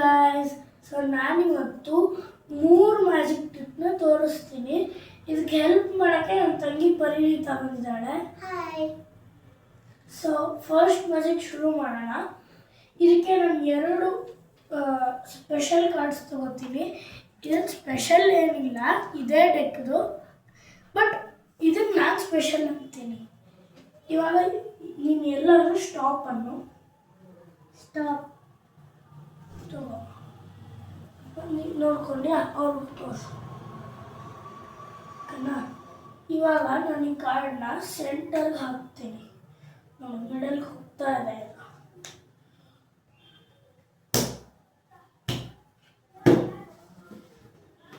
Guys, so ನಾನಿವತ್ತು 3 magic ಟ್ರಿಕ್ನ ತೋರಿಸ್ತೀನಿ. ಇದಕ್ಕೆ ಹೆಲ್ಪ್ ಮಾಡೋಕ್ಕೆ ನನ್ನ ತಂಗಿ ಪರಿಣಿತ ಬಂದಿದ್ದಾಳೆ. ಹಾಯ್. ಸೊ ಫಸ್ಟ್ ಮ್ಯಾಜಿಕ್ ಶುರು ಮಾಡೋಣ. ಇದಕ್ಕೆ ನಾನು 2 ಸ್ಪೆಷಲ್ ಕಾರ್ಡ್ಸ್ ತಗೋತೀನಿ. ಇದನ್ನು ಸ್ಪೆಷಲ್ ಏನಿಲ್ಲ, ಇದೇ ಡೆಕ್ದು, ಬಟ್ ಇದನ್ನು ನಾನು ಸ್ಪೆಷಲ್ ಅಂತೀನಿ. ಇವಾಗ ನೀನು ಎಲ್ಲರೂ ಸ್ಟಾಪ್ ತಗೋ, ನೋಡ್ಕೊಂಡು ಅವ್ರಿಗೆ ತೋರಿಸು, ಓಕೆನಾ? ಇವಾಗ ನಾನು ಈ ಕಾರ್ಡನ್ನ ಸೆಂಟರ್ಗೆ ಹಾಕ್ತೀನಿ. ನೋಡಿ, ಮಿಡಲ್ಗೆ ಹೋಗ್ತಾ ಇದೆ.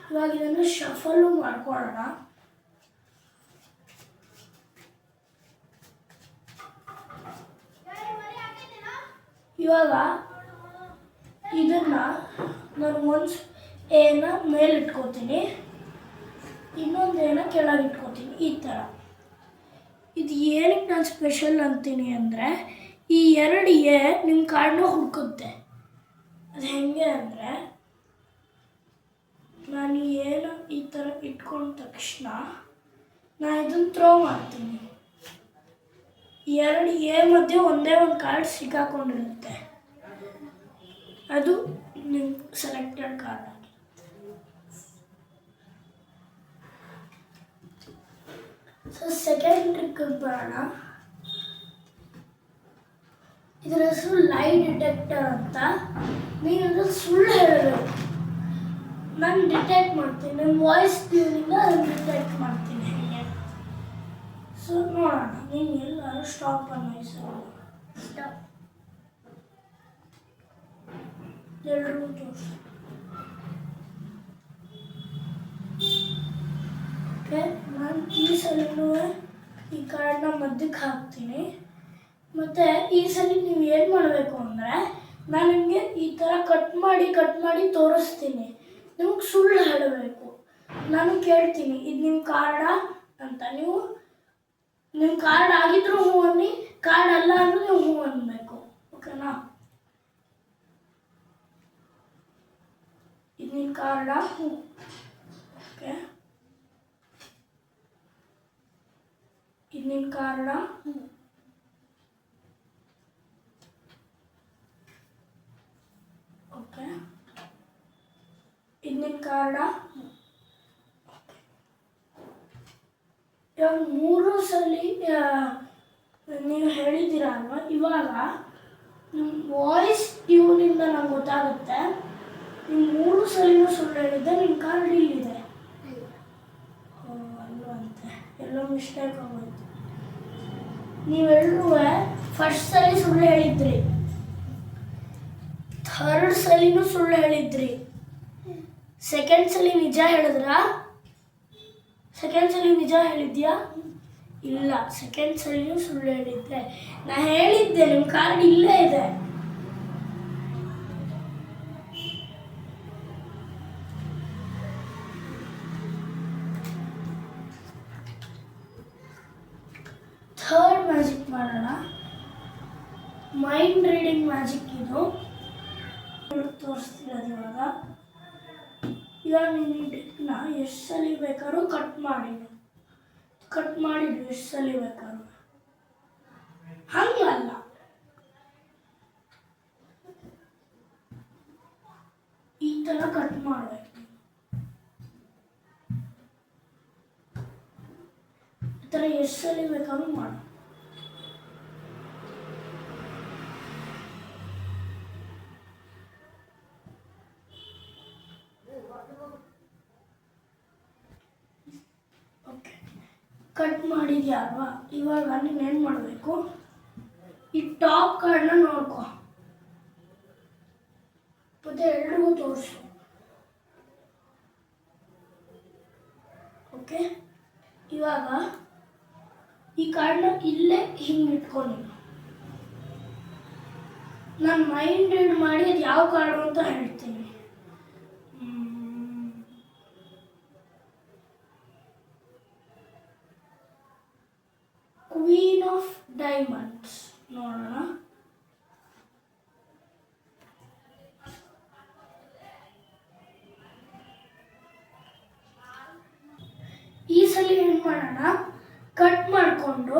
ಇವಾಗ ಇದನ್ನು ಶಫಲ್ಲು ಮಾಡ್ಕೊಳ್ಳೋಣ. ಇವಾಗ ಇದನ್ನು ನಾನು ಒಂದು ಏನ ಮೇಲಿಟ್ಕೋತೀನಿ, ಇನ್ನೊಂದು ಏನ ಕೆಳಗಿಟ್ಕೋತೀನಿ, ಈ ಥರ. ಇದು ಏನಕ್ಕೆ ನಾನು ಸ್ಪೆಷಲ್ ಅಂತೀನಿ ಅಂದರೆ, ಈ 2 ಎ ನಿಮ್ಮ ಕಾರ್ಡನ್ನ ಹುಡುಕುತ್ತೆ. ಅದು ಹೆಂಗೆ ಅಂದರೆ, ನಾನು ಏನು ಈ ಥರ ಇಟ್ಕೊಂಡ ತಕ್ಷಣ ನಾನು ಇದನ್ನು ಥ್ರೋ ಮಾಡ್ತೀನಿ. 2 ಎ ಮಧ್ಯೆ ಒಂದೇ ಒಂದು ಕಾರ್ಡ್ ಸಿಕ್ಕಾಕೊಂಡಿರುತ್ತೆ, ಅದು ನಿಮ್ಮ ಸೆಲೆಕ್ಟೆಡ್ ಕಾರ್ಡ್ ಆಗಿರುತ್ತೆ. ಸೊ ಸೆಕೆಂಡ್ ಟ್ರಿಕ್ ಬರೋಣ. ಇದರ ಹೆಸರು ಲೈ ಡಿಟೆಕ್ಟರ್ ಅಂತ. ನೀನು ಸುಳ್ಳು ಹೇಳಬೇಕು, ನಾನು ಡಿಟೆಕ್ಟ್ ಮಾಡ್ತೀನಿ. ನನ್ನ ವಾಯ್ಸ್ ಟ್ಯೂನಿಂದ ಅದನ್ನು ಡಿಟೆಕ್ಟ್ ಮಾಡ್ತೀನಿ. ಹೇಗೆ? ಸೊ ನೋಡೋಣ. ನೀನು ಎಲ್ಲರೂ ಸ್ಟಾಪ್ ಅನ್ನೋ ಸ್ಟಾಪ್ ಎಲ್ಲರೂ ತೋರಿಸು. ಓಕೆ, ನಾನು ಈ ಸಲನೂ ಈ ಕಾರ್ಡನ್ನ ಮಧ್ಯಕ್ಕೆ ಹಾಕ್ತೀನಿ. ಮತ್ತು ಈ ಸಲ ನೀವು ಏನು ಮಾಡಬೇಕು ಅಂದರೆ, ನಾನು ನಿಮಗೆ ಈ ಥರ ಕಟ್ ಮಾಡಿ ತೋರಿಸ್ತೀನಿ. ನಿಮ್ಗೆ ಸುಳ್ಳು ಹೇಳಬೇಕು. ನಾನು ಕೇಳ್ತೀನಿ, ಇದು ನಿಮ್ಮ ಕಾರ್ಡಾ ಅಂತ. ನೀವು ನಿಮ್ಮ ಕಾರ್ಡ್ ಆಗಿದ್ರೂ ಹ್ಞೂ ಅನ್ನಿ, ಕಾರ್ಡ್ ಅಲ್ಲ ಅಂದರೆ ನೀವು ಹ್ಞೂ ಅನ್ನಬೇಕು, ಓಕೆನಾ? ಇದು ನಿಮ್ಮ ಕಾರ್ಡಾ? ಹ್ಞೂ. ಓಕೆ, ಇದು ನಿಮ್ಮ ಕಾರ್ಡಾ? ಹ್ಞೂ. ಓಕೆ, ಇದು ನಿಮ್ಮ ಕಾರ್ಡಾ? ಇವಾಗ 3 ಸಲ ನೀವು ಹೇಳಿದ್ದೀರ ಅಲ್ವಾ? ಇವಾಗ ನಿಮ್ಮ ವಾಯ್ಸ್ ಟ್ಯೂನಿಂದ ನಂಗೆ ಗೊತ್ತಾಗುತ್ತೆ ನೀವು 3 ಸಲಿನೂ ಸುಳ್ಳು ಹೇಳಿದ್ದೆ. ನಿಮ್ಮ ಕಾರ್ಡ್ ಇಲ್ಲಿದೆ. ಅಲ್ವಂತೆ, ಎಲ್ಲೋ ಮಿಸ್ಟೇಕ್ ಆಗೋಯ್ತು. ನೀವೆಲ್ಲರೂ ಫಸ್ಟ್ ಸಲ ಸುಳ್ಳು ಹೇಳಿದ್ರಿ, 3rd ಸಲಿನೂ ಸುಳ್ಳು ಹೇಳಿದ್ರಿ. ಸೆಕೆಂಡ್ ಸಲ ನಿಜ ಹೇಳಿದ್ರಾ? ಸೆಕೆಂಡ್ ಸಲ ನಿಜ ಹೇಳಿದ್ಯಾ? ಇಲ್ಲ, ಸೆಕೆಂಡ್ ಸಲಿನೂ ಸುಳ್ಳು ಹೇಳಿದ್ದೆ. ನಾ ಹೇಳಿದ್ದೆ ನಿಮ್ಮ ಕಾರ್ಡ್ ಇಲ್ಲೇ ಇದೆ. ಥರ್ಡ್ ಮ್ಯಾಜಿಕ್ ಮಾಡೋಣ. ಮೈಂಡ್ ರೀಡಿಂಗ್ ಮ್ಯಾಜಿಕ್ ಇದು. ತೋರಿಸ್ತಿರೋದು ಇವಾಗ ನೀನು ಈ ಡೆಕ್ನ ಎಷ್ಟು ಸಲ ಬೇಕಾದ್ರೂ ಕಟ್ ಮಾಡಿಡು, ಎಷ್ಟು ಸಲ ಬೇಕಾದ್ರೂ. ಹಂಗಲ್ಲ, ಈ ಥರ ಕಟ್ ಮಾಡಬೇಕು. ಈ ಥರ ಎಷ್ಟು ಸಲ ಬೇಕಾದ್ರೂ ಮಾಡು. ಕಟ್ ಮಾಡಿದ್ಯಾ ಅಲ್ವಾ? ಇವಾಗ ನೀನೇನು ಮಾಡಬೇಕು, ಈ ಟಾಪ್ ಕಾರ್ಡ್ನ ನೋಡ್ಕೊ, ಮತ್ತೆ ಎಲ್ರಿಗೂ ತೋರಿಸು. ಓಕೆ, ಇವಾಗ ಈ ಕಾರ್ಡ್ನ ಇಲ್ಲೇ ಹಿಂಗೆ ಇಟ್ಕೊಂಡು ನಾನು ಮೈಂಡ್ ರೀಡ್ ಮಾಡಿ ಅದು ಯಾವ ಕಾರ್ಡು ಅಂತ ಹೇಳ್ತೀನಿ. ಕ್ವೀನ್ ಆಫ್ ಡೈಮಂಡ್ಸ್ ನೋಡೋಣ. ಸಲ ಏನು ಮಾಡೋಣ, ಕಟ್ ಮಾಡಿಕೊಂಡು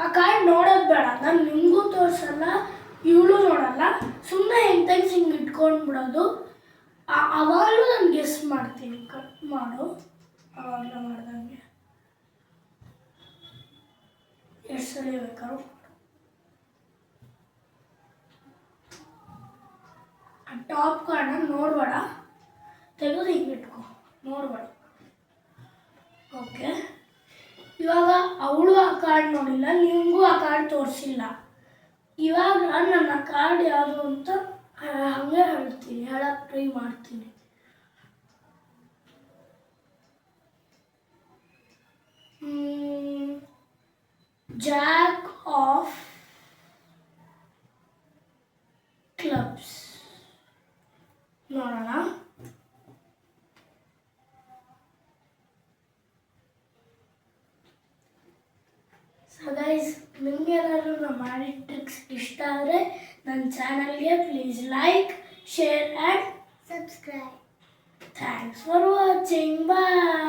ಆ ಕಾರ್ಡ್ ನೋಡೋದು ಬೇಡ, ನಾನು ನಿಮಗೂ ತೋರಿಸಲ್ಲ, ಇವಳು ನೋಡಲ್ಲ, ಸುಮ್ಮನೆ ಹೆಂಗೆ ಹಿಂಗೆ ಇಟ್ಕೊಂಡ್ಬಿಡೋದು. ಅವಾಗಲೂ ನಾನು ಗೆಸ್ ಮಾಡ್ತೀನಿ, ಕಟ್ ಮಾಡು ಅವಾಗಲೂ ಮಾಡ್ದಂಗೆ ಎಷ್ಟು ಸಲ ಬೇಕಾದ್ರೂ ಟಾಪ್ ಕಾರ್ಡ್ನ ನೋಡಬೇಡ, ತೆಗೆದು ಹಿಂಗೆ ಇಟ್ಕೊ, ನೋಡಬೇಡ. ಓಕೆ, ಇವಾಗ ಅವಳು ಆ ಕಾರ್ಡ್ ನೋಡಿಲ್ಲ, ನಿಮಗೂ ಆ ಕಾರ್ಡ್ ತೋರಿಸಿಲ್ಲ. ಇವಾಗ ನನ್ನ ಕಾರ್ಡ್ ಯಾವುದು ಅಂತ ಹಾಗೆ ಹೇಳ್ತೀನಿ, ಹೇಳಕ್ಕೆ ಟ್ರೈ ಮಾಡ್ತೀನಿ. ಜಾಕ್ ಆಫ್ ಕ್ಲಬ್ಸ್ ನೋಡೋಣ. ಸೊ ಗೈಸ್, ನಿಮಗೆ ಏನಾದರೂ ನಾನು ಮಾಡಿದ ಟ್ರಿಕ್ಸ್ ಇಷ್ಟ ಆದರೆ ನನ್ನ ಚಾನಲ್ಗೆ please like, share and subscribe. Thanks for watching. Bye.